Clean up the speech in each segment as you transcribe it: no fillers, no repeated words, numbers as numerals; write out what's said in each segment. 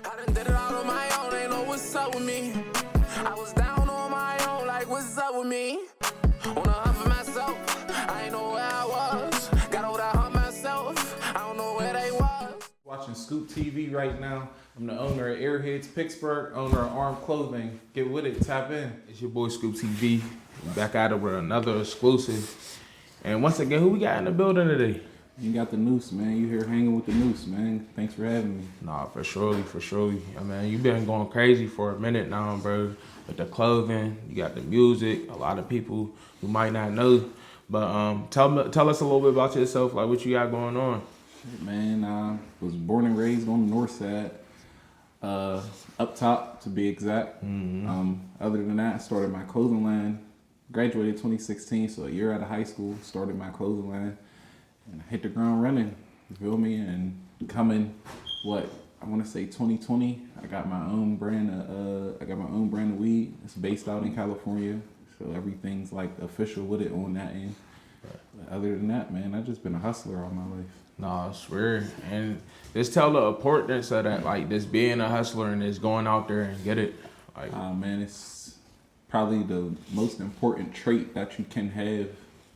I done did it all on my own, ain't know what's up with me. I was down on my own, like what's up with me? On a hunt for myself, I ain't know where I was. Got over that hump myself, I don't know where they was. Watching ScoopTV right now. I'm the owner of Airheads Pittsburgh, owner of Arm Clothing. Get with it, tap in. It's your boy ScoopTV. Back at it with another exclusive. And once again, who we got in the building today? You got the Noose, man. You here hanging with the Noose, man. Thanks for having me. Nah, for surely. I mean, you been going crazy for a minute now, bro. With the clothing, you got the music. A lot of people who might not know, but tell us a little bit about yourself, like what you got going on. Shit, man, I was born and raised on the north side, up top to be exact. Other than that, I started my clothing line. Graduated 2016, so a year out of high school, started my clothing line. And I hit the ground running, you feel me? And coming, I want to say 2020, I got my own brand of weed. It's based out in California, so everything's like official with it on that end. But other than that, man, I've just been a hustler all my life. Nah, I swear. And just tell the importance of that, like just being a hustler and just going out there and get it. Like, man, it's probably the most important trait that you can have,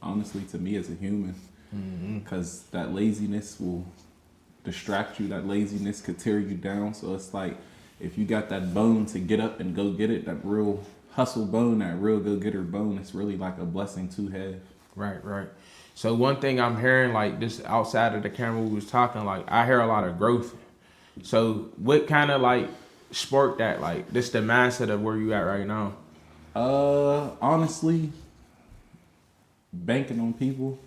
honestly, to me as a human. Because that laziness will distract you. That laziness could tear you down. So it's like, if you got that bone to get up and go get it, that real hustle bone, that real go-getter bone, it's really like a blessing to have. Right. So one thing I'm hearing, like this outside of the camera we was talking, like I hear a lot of growth. So what kind of like sparked that? Like this the mindset of where you at right now? Honestly, banking on people.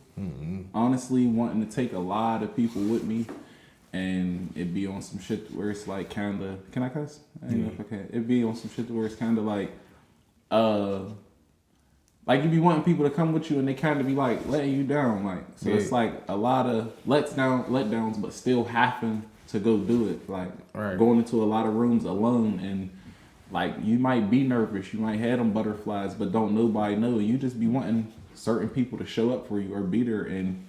Honestly, wanting to take a lot of people with me, and it be on some shit where it's like kinda. Can I cuss? I don't know if I can. It be on some shit where it's kinda like you be wanting people to come with you, and they kind of be like letting you down, like so. It's like a lot of letdowns, but still having to go do it, like going into a lot of rooms alone, and like you might be nervous, you might have them butterflies, but don't nobody know. You just be wanting certain people to show up for you or be there, and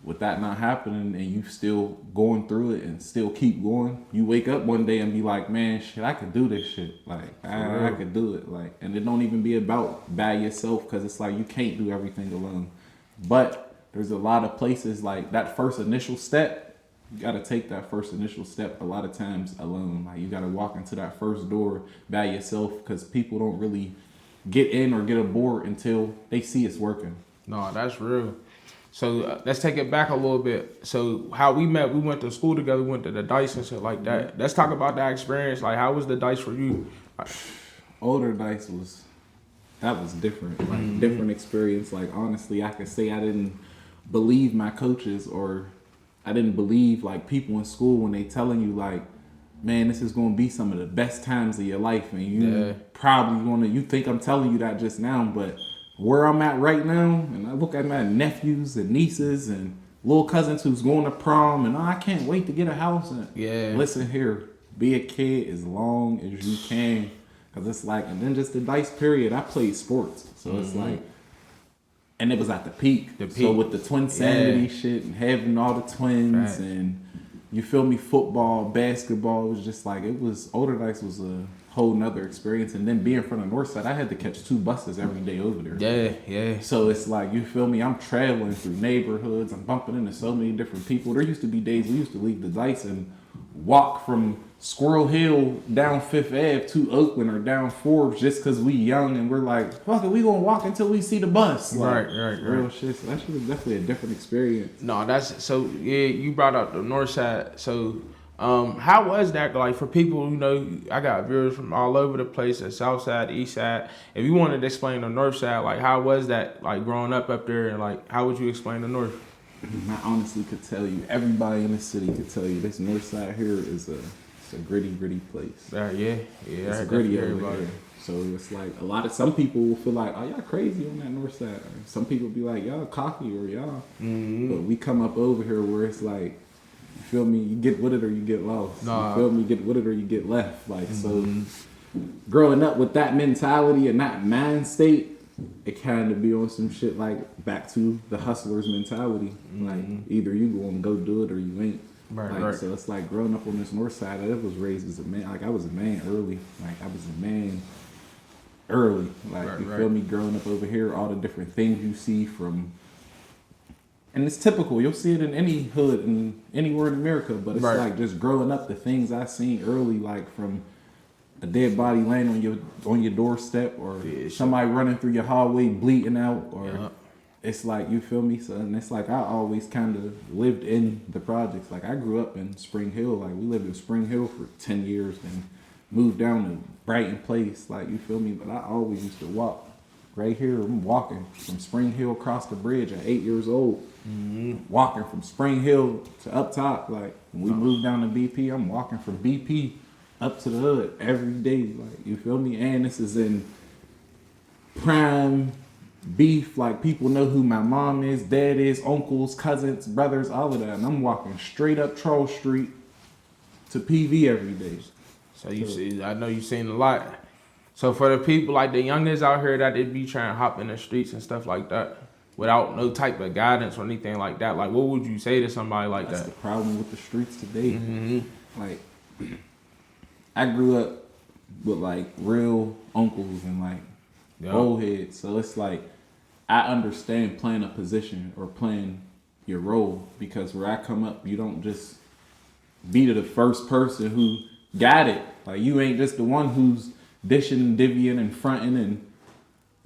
with that not happening and you still going through it and still keep going, you wake up one day and be like, man, shit, I could do this shit. Like I could do it. Like, and it don't even be about by yourself, because it's like you can't do everything alone. But there's a lot of places like that first initial step, you gotta take that first initial step a lot of times alone. Like you gotta walk into that first door by yourself, because people don't really get in or get aboard until they see it's working. No, that's real. So let's take it back a little bit. So how we met, we went to school together, we went to the Dice and shit like that. Let's talk about that experience. Like, how was the Dice for you? Older Dice was different. Like different experience. Like honestly, I could say I didn't believe my coaches, or I didn't believe like people in school when they telling you like, man, this is gonna be some of the best times of your life, and you probably you think I'm telling you that just now, but where I'm at right now, and I look at my nephews and nieces and little cousins who's going to prom, and I can't wait to get a house. And listen here, be a kid as long as you can, because it's like, and then just the Dice period, I played sports, so it's like, and it was at the peak. So with the twin sanity shit and having all the twins and you feel me, football, basketball, it was just like, Older Dice was a whole nother experience. And then being from the north side, I had to catch 2 buses every day over there. Yeah. So it's like, you feel me, I'm traveling through neighborhoods, I'm bumping into so many different people. There used to be days we used to leave the Dice and walk from Squirrel Hill down 5th Ave to Oakland or down Forbes, just because we young and we're like, fuck it, we gonna walk until we see the bus. Like, right. Real shit. So that shit was definitely a different experience. No, that's so. Yeah, you brought up the north side. So, how was that like for people? You know, I got viewers from all over the place, the south side, the east side. If you wanted to explain the north side, like how was that like growing up there, and like how would you explain the north? I honestly could tell you, everybody in the city could tell you, this north side here is a gritty place. It's gritty over here. So it's like some people will feel like, oh, y'all crazy on that north side. Some people be like, y'all cocky or y'all. But we come up over here where it's like, you feel me, you get with it or you get lost. You feel me, get with it or you get left. Like, so growing up with that mentality and that mind state, it kind of be on some shit like back to the hustler's mentality. Like either you gonna go do it or you ain't. Right. So it's like growing up on this north side, I was raised as a man. Like I was a man early. Like I was a man early. Like you feel me? Growing up over here, all the different things you see from, and it's typical. You'll see it in any hood and anywhere in America. But it's like just growing up, the things I seen early, like from a dead body laying on your doorstep, or somebody running through your hallway bleeding out, or it's like, you feel me? So, and it's like I always kind of lived in the projects. Like I grew up in Spring Hill. Like we lived in Spring Hill for 10 years and moved down to Brighton Place. Like, you feel me? But I always used to walk. Right here, I'm walking from Spring Hill across the bridge at 8 years old. Walking from Spring Hill to up top. Like when we moved down to BP, I'm walking from BP up to the hood every day. Like, you feel me? And this is in prime beef. Like, people know who my mom is, dad is, uncles, cousins, brothers, all of that. And I'm walking straight up Charles Street to PV every day. So you see, I know you've seen a lot. So for the people like the youngest out here that they be trying to hop in the streets and stuff like that without no type of guidance or anything like that, like what would you say to somebody like That's that? the problem with the streets today. Like, I grew up with like real uncles and like old heads. So it's like, I understand playing a position or playing your role, because where I come up, you don't just be the first person who got it. Like, you ain't just the one who's dishing and divvying and fronting, and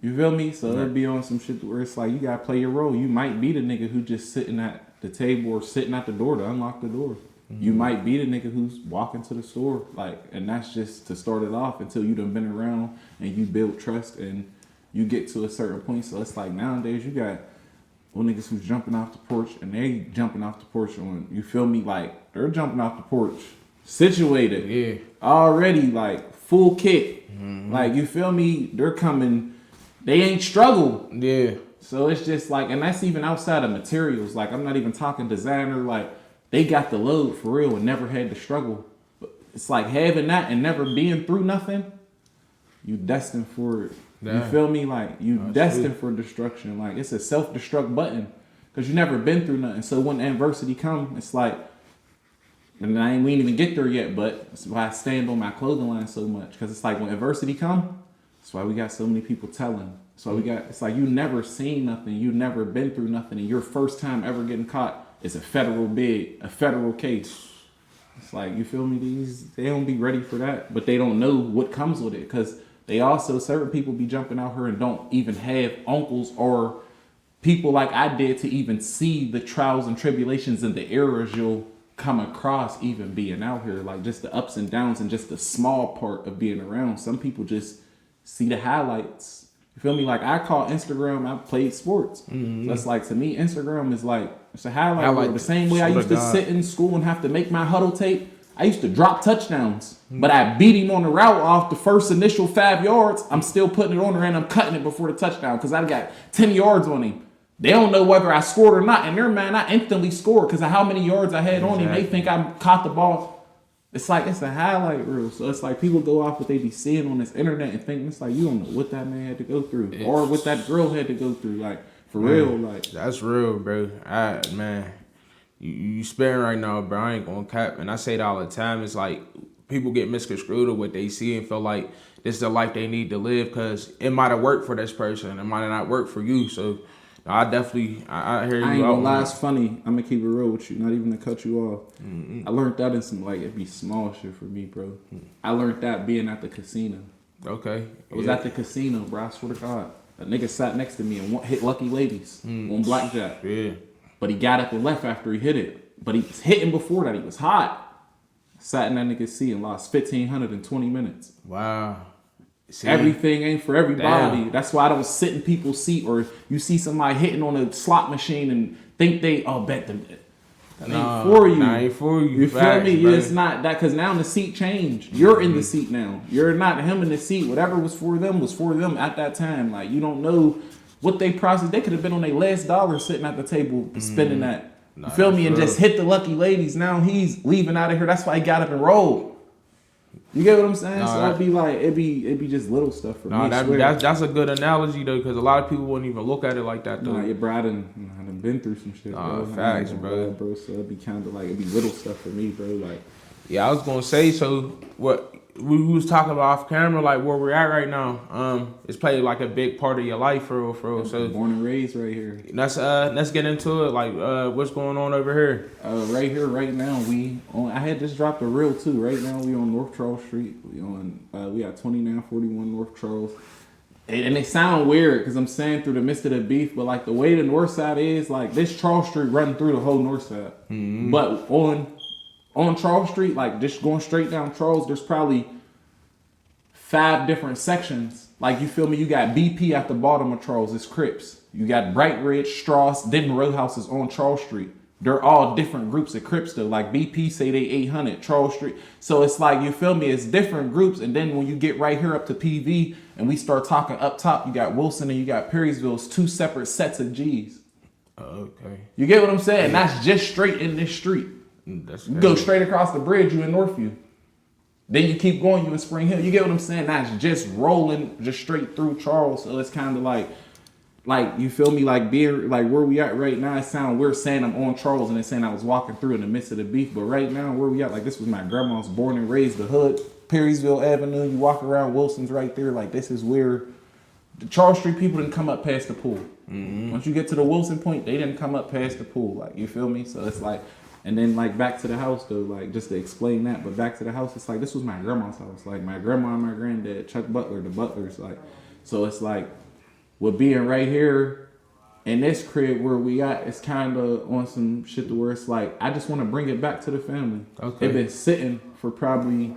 you feel me? So it'd be on some shit where it's like, you gotta play your role. You might be the nigga who just sitting at the table or sitting at the door to unlock the door. You might be the nigga who's walking to the store. Like, and that's just to start it off until you done been around and you build trust and you get to a certain point. So it's like nowadays you got little niggas who's jumping off the porch, and they jumping off the porch on, you feel me? Like, they're jumping off the porch situated already, like full kit. Like, you feel me? They're coming, they ain't struggled. So it's just like, and that's even outside of materials. Like, I'm not even talking designer. Like, they got the load for real and never had to struggle. But it's like having that and never being through nothing, you destined for it. You feel me? Like, you destined for destruction. Like, it's a self-destruct button because you never been through nothing. So when adversity come, it's like, and we ain't even get there yet, but that's why I stand on my clothing line so much, because it's like when adversity come, that's why we got so many people telling. That's why we got, it's like you never seen nothing, you never been through nothing, and your first time ever getting caught is a federal case. It's like, you feel me? They don't be ready for that, but they don't know what comes with it, because they also, certain people be jumping out here and don't even have uncles or people like I did to even see the trials and tribulations and the errors you'll come across even being out here, like just the ups and downs and just the small part of being around. Some people just see the highlights. You feel me? Like, I call Instagram, I played sports. So it's like, to me, Instagram is like, it's a highlight reel. The same way I used to sit in school and have to make my huddle tape. I used to drop touchdowns, but I beat him on the route off the first initial 5 yards. I'm still putting it on there and I'm cutting it before the touchdown because I got 10 yards on him. They don't know whether I scored or not. In their mind, I instantly scored because of how many yards I had on him. They think I caught the ball. It's like, it's a highlight reel. So it's like, people go off what they be seeing on this internet and think, it's like, you don't know what that man had to go through or what that girl had to go through. Like, for real. Like, that's real, bro. You spitting right now, bro. I ain't gonna cap. And I say that all the time. It's like, people get misconstrued of what they see and feel like this is the life they need to live because it might have worked for this person. It might have not worked for you. So I definitely, I hear you. I ain't gonna lie, it's funny. I'm gonna keep it real with you, not even to cut you off. I learned that in some, like, it'd be small shit for me, bro. I learned that being at the casino. Okay. I was at the casino, bro. I swear to God. A nigga sat next to me and hit lucky ladies on blackjack. But he got up and left after he hit it. But he was hitting before that. He was hot. Sat in that nigga's seat and lost $1,500 in 20 minutes. Wow. See? Everything ain't for everybody. That's why I don't sit in people's seat, or you see somebody hitting on a slot machine and think they, bet them. That ain't for you. That ain't for you. You feel me? Yeah, it's not that, because now the seat changed. You're in the seat now. You're not him in the seat. Whatever was for them at that time. Like, you don't know what they processed. They could have been on their last dollar sitting at the table spending that. You feel me? And just hit the lucky ladies. Now he's leaving out of here. That's why he got up and rolled. You get what I'm saying? No, So it'd be like it'd be just little stuff for me. That's a good analogy though, because a lot of people wouldn't even look at it like that though. Nah, yeah, bro, I done been through some shit, bro. Facts, bro. So it'd be kind of like it'd be little stuff for me, bro. Like, yeah, I was gonna say. So what we was talking about off camera, like where we're at right now. It's played like a big part of your life, for real. So born and raised right here. Let's get into it. Like, what's going on over here? Right here, right now, I had just dropped a reel too. Right now, we on North Charles Street. We got 2941 North Charles. And they sound weird because I'm saying through the midst of the beef, but like the way the north side is, like this Charles Street running through the whole north side. Mm-hmm. But on Charles Street, like just going straight down Charles, there's probably 5 different sections. Like, you feel me? You got BP at the bottom of Charles, it's Crips. You got Bright Ridge, Strauss, Denton Row houses on Charles Street. They're all different groups of Crips though. Like BP say they 800, Charles Street. So it's like, you feel me? It's different groups. And then when you get right here up to PV and we start talking up top, you got Wilson and you got Perrysville. It's 2 separate sets of G's. Okay. You get what I'm saying? That's just straight in this street. You go straight across the bridge, you in Northview. Then you keep going, you in Spring Hill. You get what I'm saying? That's just rolling just straight through Charles. So it's kind of like you feel me? Like being like where we at right now, it sound weird saying I'm on Charles and then saying I was walking through in the midst of the beef. But right now, where we at? Like, this was my grandma's born and raised, the hood, Perrysville Avenue. You walk around, Wilson's right there. Like, this is where the Charles Street people didn't come up past the pool. Mm-hmm. Once you get to the Wilson point, they didn't come up past the pool. Like, you feel me? So it's like, and then like back to the house though, like just to explain that, but back to the house, it's like this was my grandma's house. Like my grandma and my granddad, Chuck Butler, the Butlers, like, so it's like with being right here in this crib where we at, it's kind of on some shit to where it's like I just want to bring it back to the family. Okay. They've been sitting for probably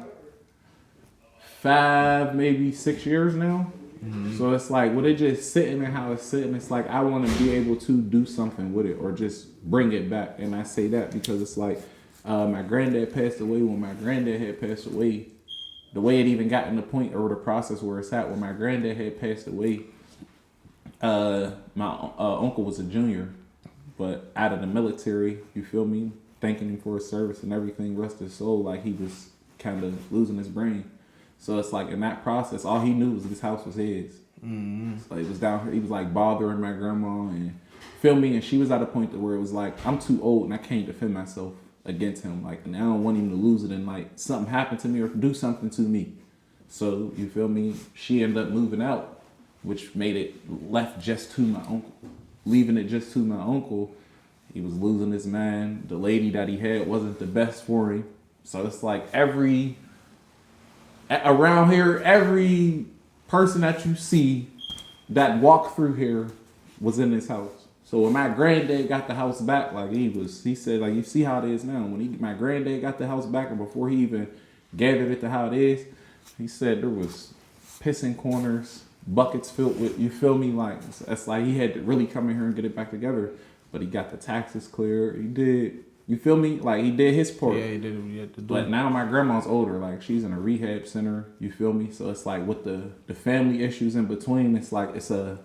5, maybe 6 years now. Mm-hmm. So it's like, with it just sitting and how it's sitting, it's like I want to be able to do something with it or just bring it back. And I say that because it's like my granddad passed away. When my granddad had passed away, the way it even got in the point or the process where it's at, when my granddad had passed away, my uncle was a junior, but out of the military, you feel me? Thanking him for his service and everything, rest his soul, like he was kind of losing his brain. So it's like in that process, all he knew was this house was his. Mm-hmm. So it was down here. He was like bothering my grandma and feel me. And she was at a point where it was like, I'm too old and I can't defend myself against him. Like, and I don't want him to lose it and like something happened to me or do something to me. So you feel me? She ended up moving out, which made it left just to my uncle. Leaving it just to my uncle, he was losing his mind. The lady that he had wasn't the best for him. So it's like around here, every person that you see that walked through here was in this house. So when my granddad got the house back, like he said, like, you see how it is now. When my granddad got the house back, and before he even gathered it to how it is, he said there was pissing corners, buckets filled with, you feel me? Like, it's like he had to really come in here and get it back together. But he got the taxes cleared. He did. You feel me? Like, he did his part. Yeah, he did what he had to do. But now my grandma's older. Like, she's in a rehab center. You feel me? So it's like with the family issues in between, it's like it's a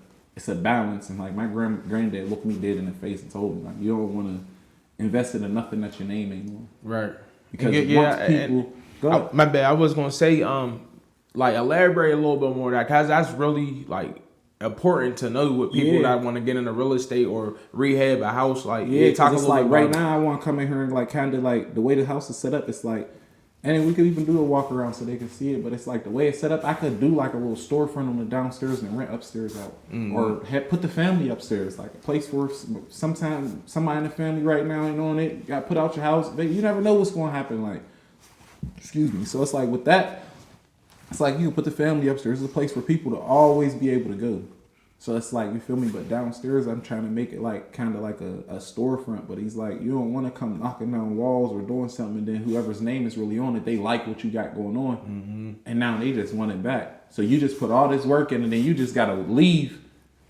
balance. And like my granddad looked me dead in the face and told me, like, you don't want to invest in nothing that your name ain't on. Right. Because once people go. My bad. I was gonna say like elaborate a little bit more that, cause that's really like important to know with people that want to get into real estate or rehab a house. Like, talk it's like right now I want to come in here and like kind of like the way the house is set up. It's like, and we could even do a walk around so they can see it. But it's like the way it's set up, I could do like a little storefront on the downstairs and rent upstairs out, or put the family upstairs, like a place where sometimes somebody in the family right now ain't on it. Got put out your house, but you never know what's going to happen. Like, excuse me. So it's like with that. It's like you can put the family upstairs. It's a place for people to always be able to go. So it's like, you feel me? But downstairs, I'm trying to make it like kind of like a storefront. But he's like, you don't want to come knocking down walls or doing something, and then whoever's name is really on it, they like what you got going on. Mm-hmm. And now they just want it back. So you just put all this work in, and then you just got to leave.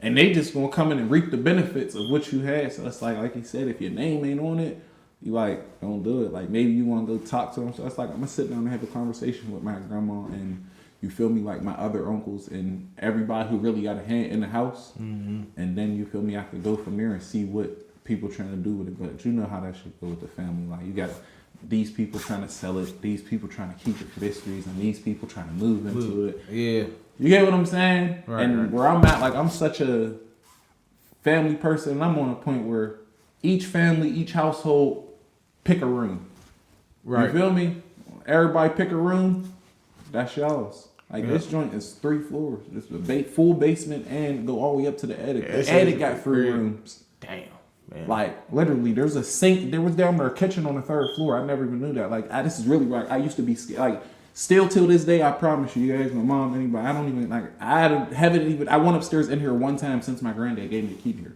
And they just going to come in and reap the benefits of what you had. So it's like he said, if your name ain't on it, you like, don't do it. Like, maybe you want to go talk to them. So it's like, I'm going to sit down and have a conversation with my grandma and, you feel me, like my other uncles and everybody who really got a hand in the house. Mm-hmm. And then you feel me, I could go from there and see what people trying to do with it. But you know how that should go with the family. Like, you got these people trying to sell it, these people trying to keep it for this reason, these people trying to move into it. Yeah. You get what I'm saying? Right, and right. where I'm at, like, I'm such a family person, and I'm on a point where each family, each household pick a room. Right. You feel me? Everybody pick a room. That's y'all's. Like, Yeah. this joint is 3 floors. It's a full basement and go all the way up to the attic. Yeah, The attic got 3 rooms. Damn, man. Like, literally, there's a sink. There was down there a kitchen on the 3rd floor. I never even knew that. Like, this is really like, I used to be scared. Like, still till this day, I promise you guys, my mom, anybody, I don't even, like, I went upstairs in here one time since my granddad gave me the key here.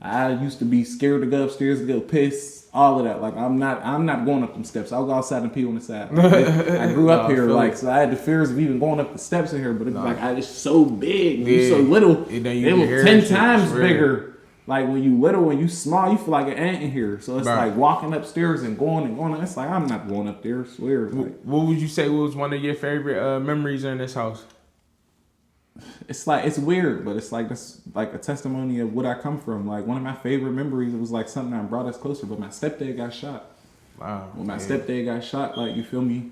I used to be scared to go upstairs to go piss, all of that. Like, I'm not going up them steps. I'll go outside and pee on the side. I grew up here, like, so I had the fears of even going up the steps in here, but it's like, it's so big, you so little, they were 10 times bigger. Like, when you little, when you small, you feel like an ant in here. So it's like walking upstairs and going. It's like, I'm not going up there, I swear. Like, what would you say was one of your favorite memories in this house? It's like, it's weird, but it's like, that's like a testimony of what I come from. Like, one of my favorite memories, it was like something that brought us closer, but my stepdad got shot. Wow. When my stepdad got shot, like, you feel me?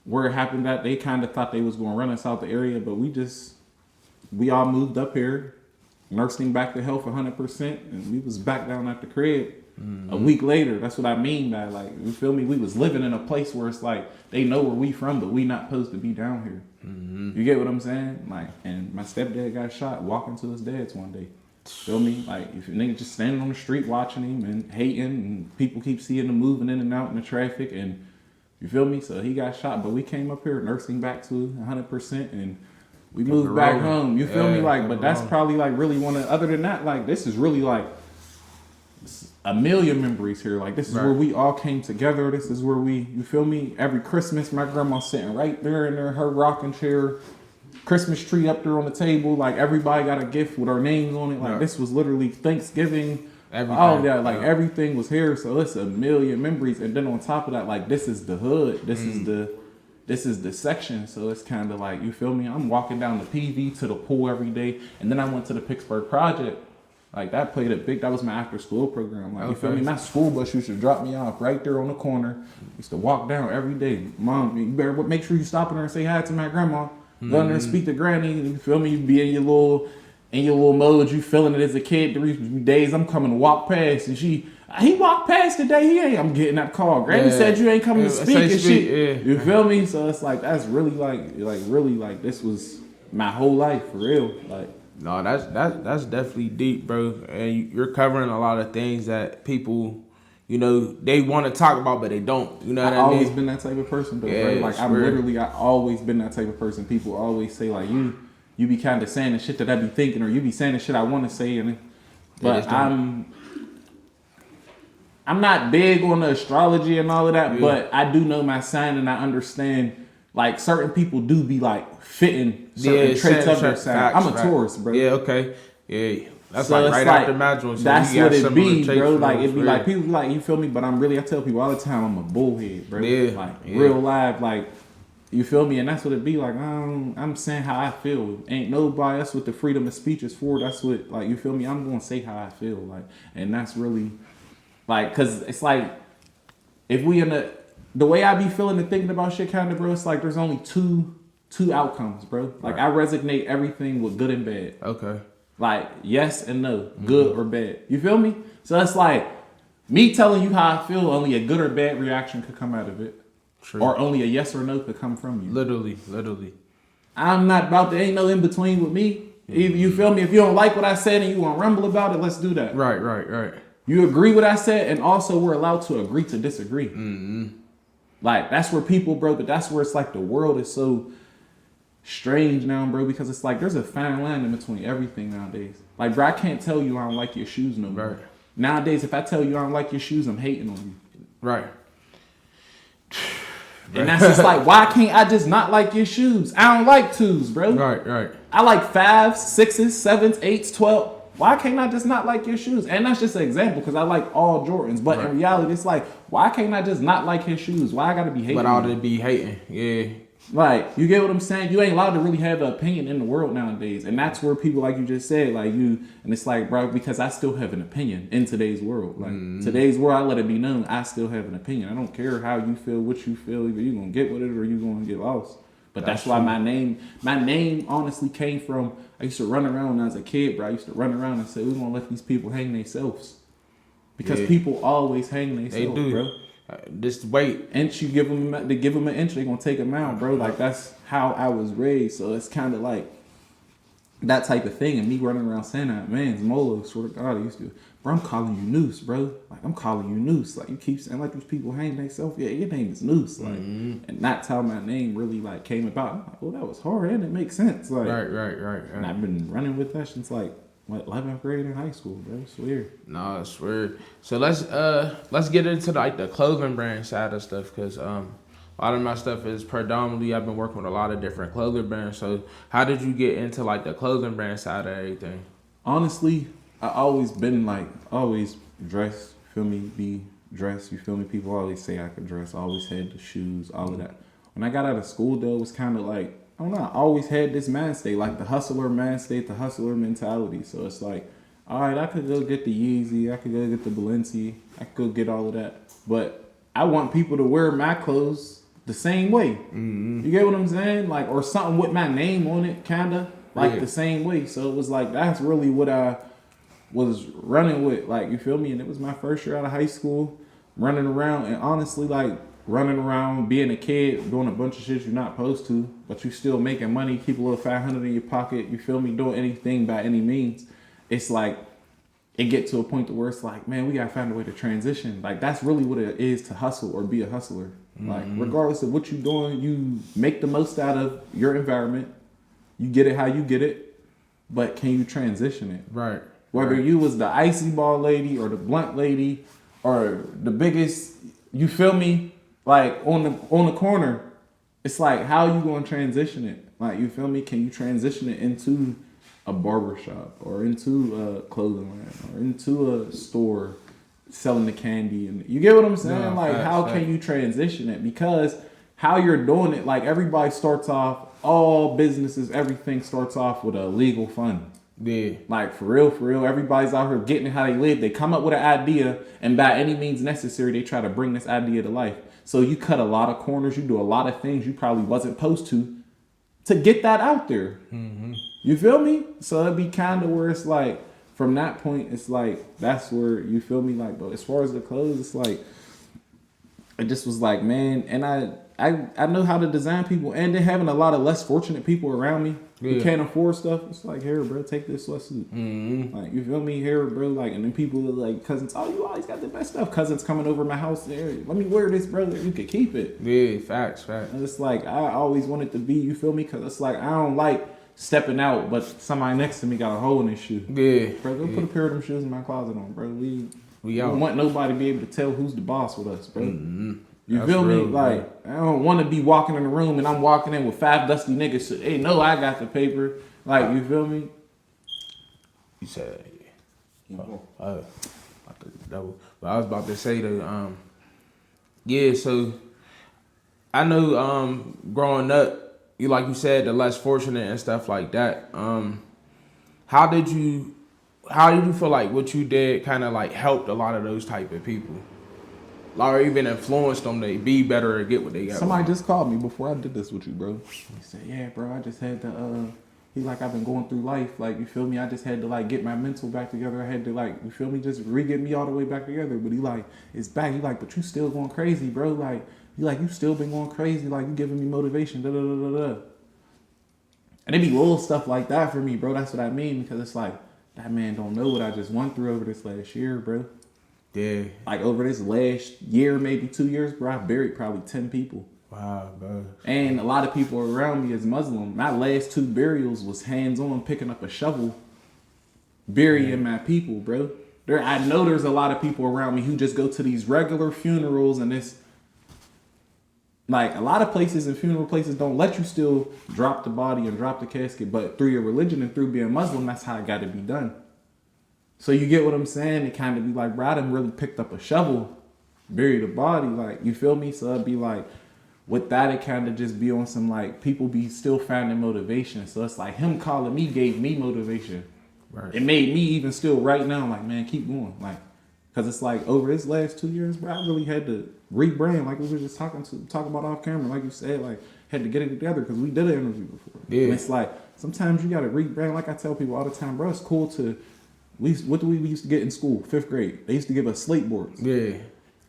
Where it happened at, they kind of thought they was going to run us out the area, but we all moved up here, nursed him back to health 100%, and we was back down at the crib. A week later. That's what I mean by, like, you feel me? We was living in a place where it's like, they know where we from, but we not supposed to be down here. You get what I'm saying? Like, and my stepdad got shot walking to his dad's one day. Feel me? Like, if a nigga just standing on the street watching him and hating, and people keep seeing him moving in and out in the traffic, and you feel me? So he got shot, but we came up here nursing back to 100%, and we moved back home. You feel me? Like, but that's probably like really one of, other than that, like, this is really like a million memories here. Like, this is where we all came together. This is where you feel me? Every Christmas, my grandma sitting right there in her rocking chair, Christmas tree up there on the table. Like, everybody got a gift with our names on it. Like, this was literally Thanksgiving. All that, like, everything was here. So it's a million memories. And then on top of that, like, this is the hood. This is the section. So it's kind of like, you feel me? I'm walking down the PV to the pool every day. And then I went to the Pittsburgh Project. Like, that was my after school program. Like, you feel me? My school bus used to drop me off right there on the corner. Used to walk down every day. Mom, you better make sure you stop in there and say hi to my grandma. Go in there and speak to granny. You feel me? You be in your little mode. You feeling it as a kid. There used to be days I'm coming to walk past, and he walked past today. I'm getting that call. Granny said you ain't coming to speak and shit. You feel me? So it's like, that's really like this was my whole life for real. Like, no, that's definitely deep, bro. And you're covering a lot of things that people, you know, they want to talk about, but they don't. You know what I mean? I've always been that type of person, though, bro. Like, I always been that type of person. People always say, like, you be kind of saying the shit that I be thinking, or you be saying the shit I want to say, but I'm not big on the astrology and all of that, but I do know my sign, and I understand, like, certain people do be like fitting certain traits of their sign. I'm a Taurus, bro. Yeah, okay. Yeah. That's so like right after Magdalene. So that's what it be, bro. Like, it be real. like, people be like, you feel me? But I tell people all the time, I'm a bullhead, bro. Yeah. Like, real live, like, you feel me? And that's what it be like. I'm saying how I feel. Ain't nobody. That's what the freedom of speech is for. That's what, like, you feel me? I'm gonna say how I feel, like, and that's really, like, cause it's like, if we in the way I be feeling and thinking about shit, kind of, bro. It's like there's only two outcomes, bro. Like, I resonate everything with good and bad. Okay. Like, yes and no, good or bad. You feel me? So it's like, me telling you how I feel, only a good or bad reaction could come out of it. True. Or only a yes or no could come from you. Literally. I'm not about to, ain't no in between with me. Either, you feel me? If you don't like what I said and you want to rumble about it, let's do that. Right. You agree with what I said, and also we're allowed to agree to disagree. Mm-hmm. Like, that's where people, bro, but that's where it's like the world is so strange now, bro, because it's like there's a fine line in between everything nowadays. Like, bro, I can't tell you I don't like your shoes no more. Right. Nowadays, if I tell you I don't like your shoes, I'm hating on you. Right. And that's just like, why can't I just not like your shoes? I don't like 2s, bro. Right. I like 5s, 6s, 7s, 8s, 12. Why can't I just not like your shoes? And that's just an example, because I like all Jordans. But in reality, it's like, why can't I just not like his shoes? Why I gotta be hating? But I ought to be hating, yeah. Like, you get what I'm saying? You ain't allowed to really have an opinion in the world nowadays. And that's where people, like you just said, like you, and it's like, bro, because I still have an opinion in today's world. Like, today's world, I let it be known, I still have an opinion. I don't care how you feel, what you feel, either you're going to get with it or you're going to get lost. But that's why my name honestly came from, I used to run around when I was a kid, bro. I used to run around and say, we're going to let these people hang themselves. Because people always hang themselves, bro. Just wait. Inch, you give them an inch, they're gonna take them out, bro. Like, that's how I was raised. So it's kind of like that type of thing. And me running around saying that, man, Molo, swear to God, I used to, bro, I'm calling you Noose, bro. Like, I'm calling you Noose. Like, you keep saying like these people hang themselves. Yeah, your name is Noose. Like, and that's how my name really like came about. I'm like, oh, that was hard, and it makes sense. Like, right. And I've been running with that since like 11th grade in high school, bro. It's weird. No, it's weird. So let's get into like the clothing brand side of stuff, because a lot of my stuff is predominantly, I've been working with a lot of different clothing brands. So how did you get into like the clothing brand side of everything? Honestly, I always been like, always dressed, feel me, be dressed, you feel me? People always say I could dress. I always had the shoes, all of that. When I got out of school though, it was kind of like, I don't know, I always had this mind state, like the hustler mind state, the hustler mentality. So it's like, all right, I could go get the Yeezy, I could go get the Balenci, I could go get all of that. But I want people to wear my clothes the same way. You get what I'm saying? Like, or something with my name on it, kinda, like the same way. So it was like, that's really what I was running with, like, you feel me? And it was my first year out of high school, running around, and honestly, like, running around, being a kid, doing a bunch of shit you're not supposed to, but you still making money, keep a little 500 in your pocket, you feel me, doing anything by any means. It's like, it get to a point to where it's like, man, we gotta find a way to transition. Like, that's really what it is to hustle or be a hustler. Like, regardless of what you're doing, you make the most out of your environment, you get it how you get it, but can you transition it? Right. Whether you was the icy ball lady or the blunt lady or the biggest, you feel me? Like, on the corner, it's like, how you gonna transition it? Like, you feel me? Can you transition it into a barbershop or into a clothing line or into a store selling the candy? And you get what I'm saying? No, like, how can you transition it? Because how you're doing it, like, everybody starts off, all businesses, everything starts off with a legal fund. Yeah. Like, for real, everybody's out here getting it how they live. They come up with an idea, and by any means necessary, they try to bring this idea to life. So you cut a lot of corners, you do a lot of things you probably wasn't supposed to get that out there. You feel me? So it'd be kind of where it's like, from that point, it's like, that's where, you feel me? Like, but as far as the clothes, it's like, it just was like, man, and I know how to design people, and then having a lot of less fortunate people around me who can't afford stuff. It's like, here, bro, take this sweatsuit. Like, you feel me? Here, bro. Like, and then people are like, cousins, oh, you always got the best stuff. Cousins coming over my house, there, let me wear this, bro. You could keep it. Yeah, facts. And it's like, I always wanted to be, you feel me? Because it's like, I don't like stepping out, but somebody next to me got a hole in his shoe. Yeah. Bro, go put a pair of them shoes in my closet on, bro. We out. don't want nobody to be able to tell who's the boss with us, bro. You That's feel me? real, like, I don't want to be walking in the room and I'm walking in with 5 dusty niggas. So they know I got the paper. Like, you feel me? You said, but I was about to say that, yeah, so I know growing up, like you said, the less fortunate and stuff like that. How did you feel like what you did kind of like helped a lot of those type of people? Or even influenced them to be better or get what they got. Somebody just called me before I did this with you, bro. He said, yeah, bro, I just had to, he like, I've been going through life. Like, you feel me? I just had to like get my mental back together. I had to like, you feel me? Just re-get me all the way back together. But he like, it's back. He like, but you still going crazy, bro. Like, you still been going crazy. Like, you giving me motivation, da da da da da. And it be little stuff like that for me, bro. That's what I mean. Because it's like, that man don't know what I just went through over this last year, bro. Yeah. Like, over this last year, maybe 2 years, bro, I buried probably 10 people. Wow, bro. And a lot of people around me is Muslim. My last 2 burials was hands-on, picking up a shovel, burying my people, bro. I know there's a lot of people around me who just go to these regular funerals, and it's like, a lot of places and funeral places don't let you still drop the body and drop the casket, but through your religion and through being Muslim, that's how it got to be done. So you get what I'm saying? It kind of be like, bro, I done really picked up a shovel, buried a body, like, you feel me? So it'd be like, with that, it kind of just be on some like people be still finding motivation. So it's like him calling me gave me motivation. Right. It made me even still right now like, man, keep going. Like, cause it's like over this last 2 years, bro, I really had to rebrand. Like we were just talking about off camera, like you said, like had to get it together because we did an interview before. Yeah. And it's like sometimes you gotta rebrand. Like I tell people all the time, bro, it's cool to. What do we used to get in school? 5th grade. They used to give us slate boards. Yeah.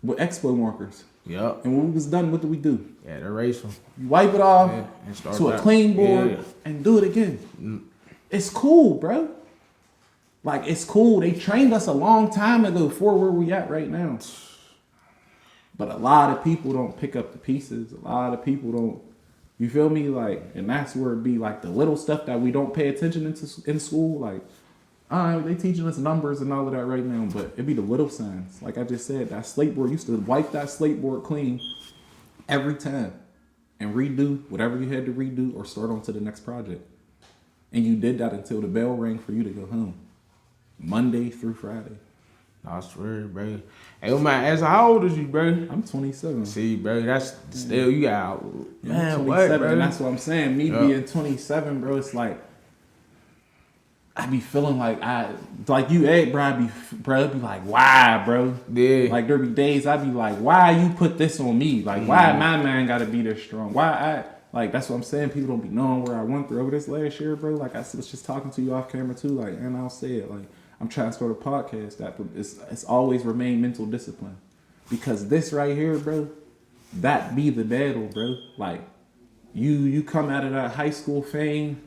With expo markers. Yep. And when we was done, what do we do? Yeah, erase them. You wipe it off to a clean board and do it again. It's cool, bro. Like, it's cool. They trained us a long time ago for where we at right now. But a lot of people don't pick up the pieces. A lot of people don't, you feel me? Like, and that's where it be like the little stuff that we don't pay attention in school. Like, they teaching us numbers and all of that right now, but it be the little signs. Like I just said, that slate board, used to wipe that slate board clean every time and redo whatever you had to redo or start on to the next project. And you did that until the bell rang for you to go home. Monday through Friday. I swear, bro. Hey, man, as how old is you, bro? I'm 27. See, bro, that's still, you got, man, 27, what, bro? And that's what I'm saying. Me being 27, bro, it's like, I be feeling like like you, bro. I'd be like, why, bro? Yeah. Like there be days I be like, why you put this on me? Like, why my man gotta be this strong? Why like that's what I'm saying. People don't be knowing where I went through over this last year, bro. Like I was just talking to you off camera too. Like, and I'll say it. Like I'm trying to start a podcast that it's always remain mental discipline, because this right here, bro, that be the battle, bro. Like you come out of that high school fame.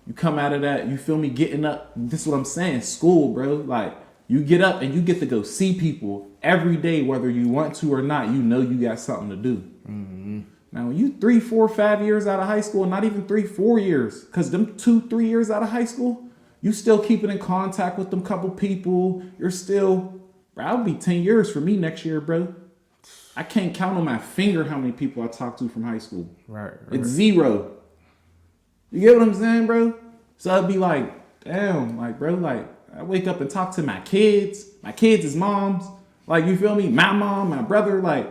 You come out of that, you feel me, getting up. This is what I'm saying, school, bro. Like, you get up and you get to go see people every day, whether you want to or not. You know you got something to do. Mm-hmm. Now, when you 3, 4, 5 years out of high school, not even 3, 4 years, because them 2, 3 years out of high school, you still keeping in contact with them couple people. You're still, bro, it'll be 10 years for me next year, bro. I can't count on my finger how many people I talked to from high school. Right. It's 0. You get what I'm saying, bro? So I'd be like, damn, like, bro, like, I wake up and talk to my kids. My kids is moms. Like, you feel me? My mom, my brother, like,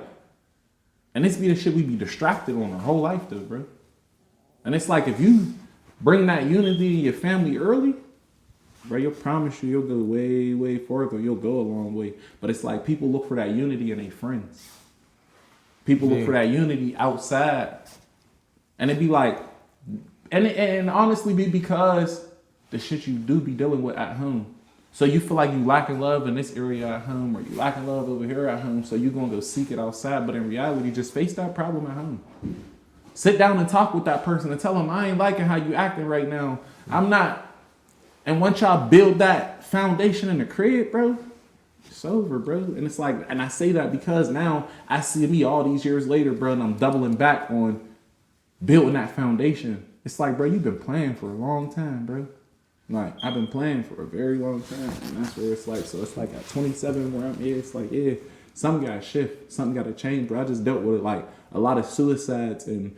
and this be the shit we be distracted on our whole life, though, bro. And it's like, if you bring that unity in your family early, bro, you'll promise you'll go way, way further. You'll go a long way. But it's like people look for that unity in their friends. People look for that unity outside. And it'd be like, and honestly be because the shit you do be dealing with at home. So you feel like you lacking love in this area at home, or you lacking love over here at home, so you're going to go seek it outside. But in reality, just face that problem at home. Sit down and talk with that person and tell them, I ain't liking how you acting right now. I'm not. And once y'all build that foundation in the crib, bro, it's over, bro. And it's like, and I say that because now I see me all these years later, bro, and I'm doubling back on building that foundation. It's like, bro, you've been playing for a long time, bro. Like, I've been playing for a very long time. And that's where it's like, so it's like at 27 where I'm here, it's like, yeah, something got to shift. Something got to change, bro. I just dealt with like a lot of suicides and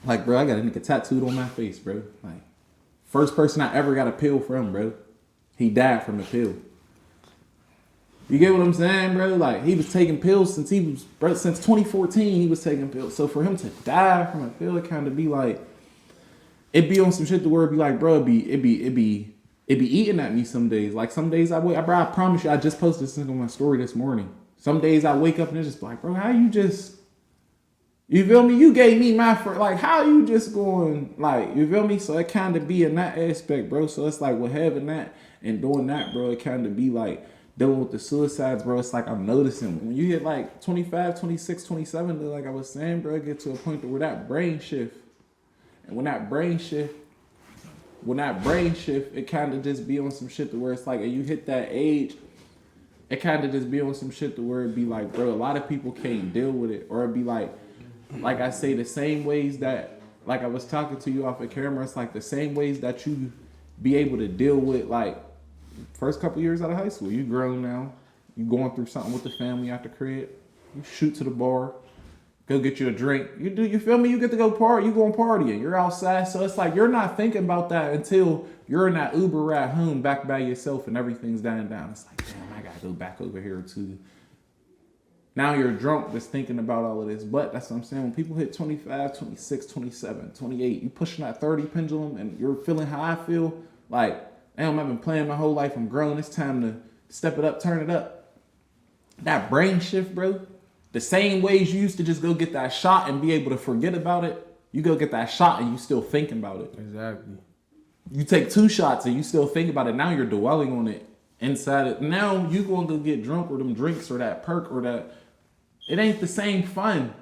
like, bro, I got a nigga tattooed on my face, bro. Like, first person I ever got a pill from, bro. He died from a pill. You get what I'm saying, bro? Like, he was taking pills since since 2014, he was taking pills. So for him to die from a pill, it kind of be like, it be on some shit to where it be like, bro, it be eating at me some days. Like some days I promise you, I just posted this on my story this morning. Some days I wake up and it's just like, bro, how you just, you feel me? You gave me my first, like, how you just going, like, you feel me? So it kind of be in that aspect, bro. So it's like, with having that and doing that, bro, it kind of be like dealing with the suicides, bro. It's like I'm noticing when you hit like 25, 26, 27, like I was saying, bro, get to a point where that brain shift. And when that brain shift, it kind of just be on some shit to where it's like, and you hit that age, it kind of just be on some shit to where it be like, bro, a lot of people can't deal with it. Or it be like I say, the same ways that, like I was talking to you off of camera, it's like the same ways that you be able to deal with, like, first couple years out of high school. You grown now. You going through something with the family at the crib. You shoot to the bar. Go get you a drink. You feel me? You get to go party. You going partying. You're outside. So it's like you're not thinking about that until you're in that Uber ride home back by yourself and everything,'s down. It's like, damn, I got to go back over here to. Now you're drunk just thinking about all of this. But that's what I'm saying. When people hit 25, 26, 27, 28, you pushing that 30 pendulum and you're feeling how I feel. Like, damn, I've been playing my whole life. I'm grown. It's time to step it up, turn it up. That brain shift, bro. The same ways you used to just go get that shot and be able to forget about it. You go get that shot and you still thinking about it. Exactly. You take 2 shots and you still think about it. Now you're dwelling on it inside it. Now you going to go get drunk or them drinks or that perk or that. It ain't the same fun.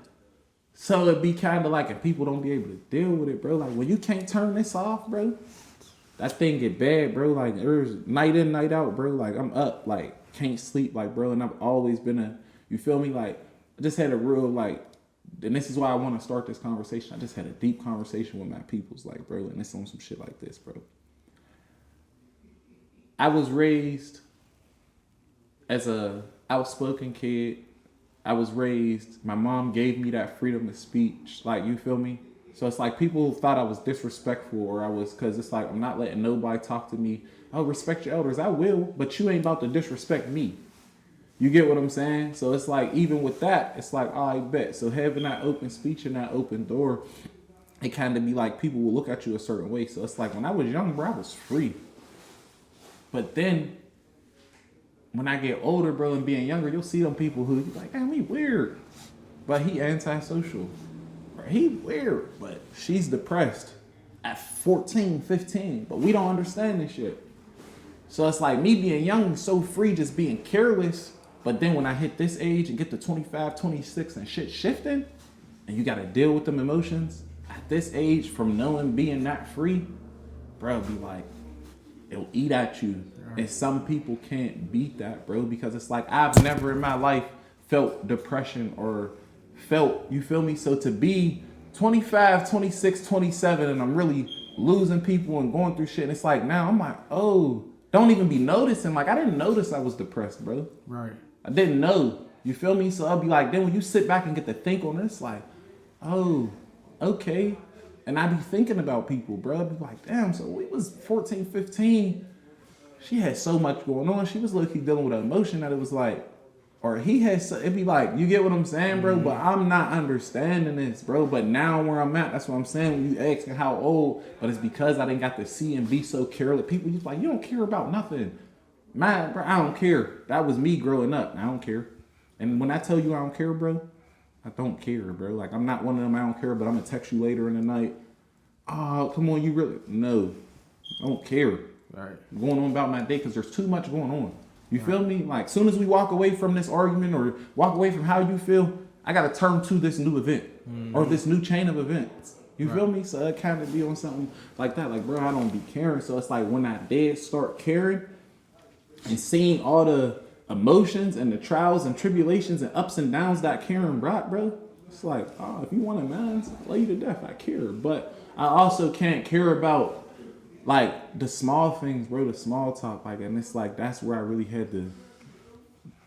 So it'd be kind of like if people don't be able to deal with it, bro. Like when you can't turn this off, bro, that thing get bad, bro. Like there's night in, night out, bro. Like I'm up, like can't sleep, like bro. And I've always been you feel me? Like I just had a real like, and this is why I want to start this conversation. I just had a deep conversation with my peoples, like bro, and it's on some shit like this, bro. I was raised as a outspoken kid. I was raised, my mom gave me that freedom of speech, like, you feel me? So it's like people thought I was disrespectful or I was, cause it's like, I'm not letting nobody talk to me. Oh, respect your elders. I will, but you ain't about to disrespect me. You get what I'm saying? So it's like, even with that, it's like, oh, I bet. So having that open speech and that open door, it kind of be like people will look at you a certain way. So it's like when I was young, bro, I was free. But then when I get older, bro, and being younger, you'll see them people who be like, damn, he weird. But he antisocial. He weird, but she's depressed at 14, 15. But we don't understand this shit. So it's like me being young, so free, just being careless. But then when I hit this age and get to 25, 26 and shit shifting, and you got to deal with them emotions at this age from knowing being not free, bro, be like, it'll eat at you. And some people can't beat that, bro, because it's like I've never in my life felt depression or felt, you feel me? So to be 25, 26, 27, and I'm really losing people and going through shit, and it's like now I'm like, oh, don't even be noticing. Like I didn't notice I was depressed, bro. Right. I didn't know. You feel me? So I'll be like, then when you sit back and get to think on this, like, oh, okay. And I be thinking about people, bro. I'd be like, damn, so we was 14, 15. She had so much going on. She was low-key dealing with an emotion that it was like, or he had, it'd be like, you get what I'm saying, bro? Mm-hmm. But I'm not understanding this, bro. But now where I'm at, that's what I'm saying. When you ask how old, but it's because I didn't got to see and be so careless. People just like, you don't care about nothing. Man, bro, I don't care. That was me growing up. I don't care. And when I tell you I don't care, bro, I don't care, bro. Like, I'm not one of them I don't care, but I'm going to text you later in the night. Oh, come on, you really? No, I don't care. Right. Going on about my day because there's too much going on. You feel me? Like, soon as we walk away from this argument or walk away from how you feel, I got to turn to this new event or this new chain of events. You feel me? So it kind of be on something like that. Like, bro, I don't be caring. So it's like when I did start caring and seeing all the emotions and the trials and tribulations and ups and downs that Karen brought, bro, it's like, oh, if you want a man, I'll lay you to death. I care. But I also can't care about like the small things, bro, the small talk, like, and it's like, that's where I really had to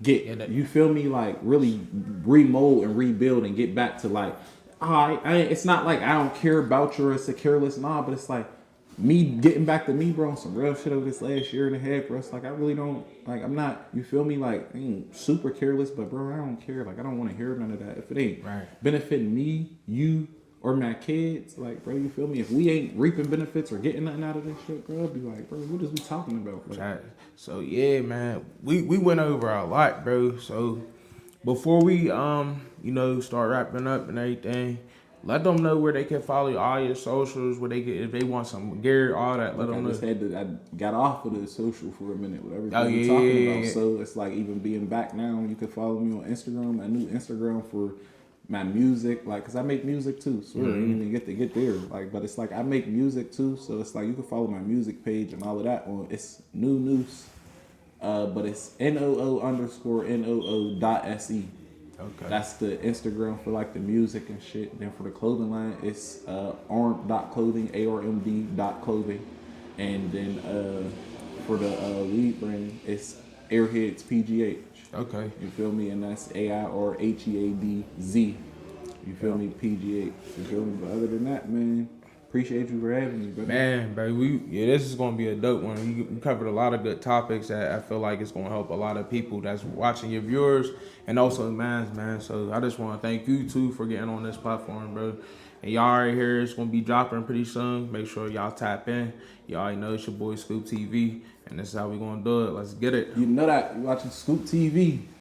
get, you feel me? Like really remold and rebuild and get back to like, it's not like I don't care about you or it's a careless, but it's like me getting back to me, bro, on some real shit over this last year and a half, bro. It's like, I really don't, like, I'm not, you feel me? Like, I ain't super careless, but bro, I don't care. Like, I don't want to hear none of that. If it ain't benefiting me, you, or my kids, like, bro, you feel me? If we ain't reaping benefits or getting nothing out of this shit, bro, I'll be like, bro, what is we talking about, bro? Right. So yeah, man, we went over a lot, bro. So before we start wrapping up and everything, let them know where they can follow all your socials, where they can, if they want some gear, all that. Let them know. I got off of the social for a minute with everything we're talking about. So it's like even being back now, you can follow me on Instagram. My new Instagram for my music, like, cause I make music too, so I didn't even get to get there, like, but it's like I make music too, so it's like you can follow my music page and all of that on, it's Noose, but it's NOO_NOO.SE. Okay. That's the Instagram for like the music and shit. And then for the clothing line, it's ARMD.clothing, ARMD.clothing, and then for the weed brand, it's Airheads PGH. Okay. You feel me? And that's AIRHEADZ. You feel me? PGH. You feel me? But other than that, man, Appreciate you for having me, brother. Man, bro, this is gonna be a dope one. You covered a lot of good topics that I feel like it's gonna help a lot of people that's watching, your viewers, and also mans, man. So I just want to thank you too for getting on this platform, bro. And y'all already here, it's gonna be dropping pretty soon. Make sure y'all tap in. Y'all already know it's your boy ScoopTV, and this is how we gonna do it. Let's get it. You know that you're watching Scoop TV.